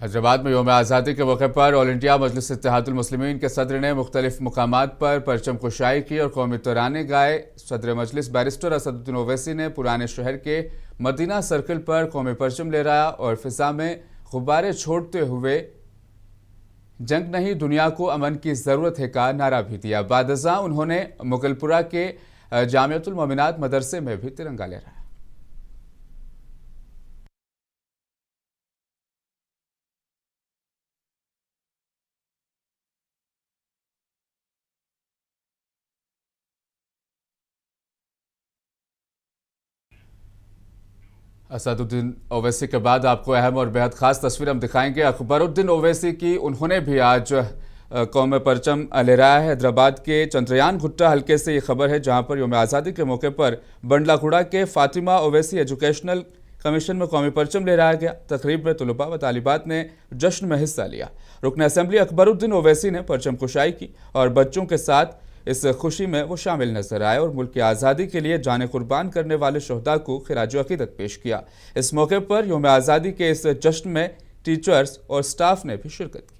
हैदराबाद में यौम आज़ादी के मौके पर ऑल इंडिया मजलिस इत्तेहादुल मुस्लिमीन के सदर ने मुख्तलिफ मुकामात पर परचम कुशाई की और कौमी तराने गाए। सदर मजलिस बैरिस्टर असदुद्दीन ओवैसी ने पुराने शहर के मदीना सर्किल पर कौमी परचम लहराया और फिजा में गुब्बारे छोड़ते हुए जंग नहीं दुनिया को अमन की ज़रूरत है का नारा भी दिया। बादज़ा उन्होंने मुगलपुरा के जामियतुल मोमिनात मदरसे में भी तिरंगा लहराया। असदुद्दीन ओवैसी के बाद आपको अहम और बेहद खास तस्वीर हम दिखाएंगे अकबरुद्दीन ओवैसी की। उन्होंने भी आज कौम परचम लहराया है। हैदराबाद के चंद्रयान गुट्टा हल्के से ये खबर है, जहां पर यौम आज़ादी के मौके पर बंडलाखुड़ा के फातिमा ओवैसी एजुकेशनल कमीशन में कौमी परचम लहराया गया। तकरीब में तलबा व तालिबात ने जश्न में हिस्सा लिया। रुकन असम्बली अकबरुद्दीन ओवैसी ने परचम कुशाई की और बच्चों के साथ इस खुशी में वो शामिल नजर आए और मुल्क की आज़ादी के लिए जाने कुर्बान करने वाले शहदा को खिराज अकीदत पेश किया। इस मौके पर यौम आज़ादी के इस जश्न में टीचर्स और स्टाफ ने भी शिरकत की।